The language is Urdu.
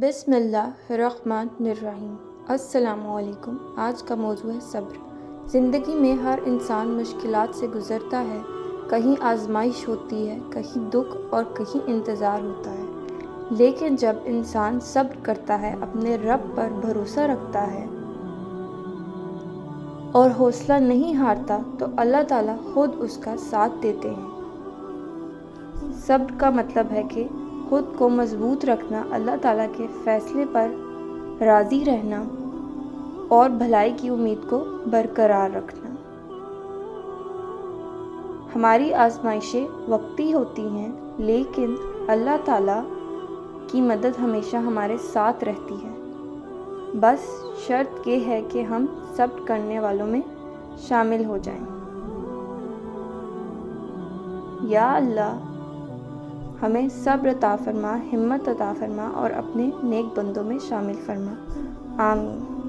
بسم اللہ الرحمن الرحیم۔ السلام علیکم۔ آج کا موضوع ہے صبر۔ زندگی میں ہر انسان مشکلات سے گزرتا ہے، کہیں آزمائش ہوتی ہے، کہیں دکھ اور کہیں انتظار ہوتا ہے، لیکن جب انسان صبر کرتا ہے، اپنے رب پر بھروسہ رکھتا ہے اور حوصلہ نہیں ہارتا تو اللہ تعالیٰ خود اس کا ساتھ دیتے ہیں۔ صبر کا مطلب ہے کہ خود کو مضبوط رکھنا، اللہ تعالیٰ کے فیصلے پر راضی رہنا اور بھلائی کی امید کو برقرار رکھنا۔ ہماری آزمائشیں وقتی ہوتی ہیں، لیکن اللہ تعالیٰ کی مدد ہمیشہ ہمارے ساتھ رہتی ہے۔ بس شرط یہ ہے کہ ہم صبر کرنے والوں میں شامل ہو جائیں۔ یا اللہ ہمیں صبر عطا فرما، ہمت عطا فرما اور اپنے نیک بندوں میں شامل فرما۔ آمین۔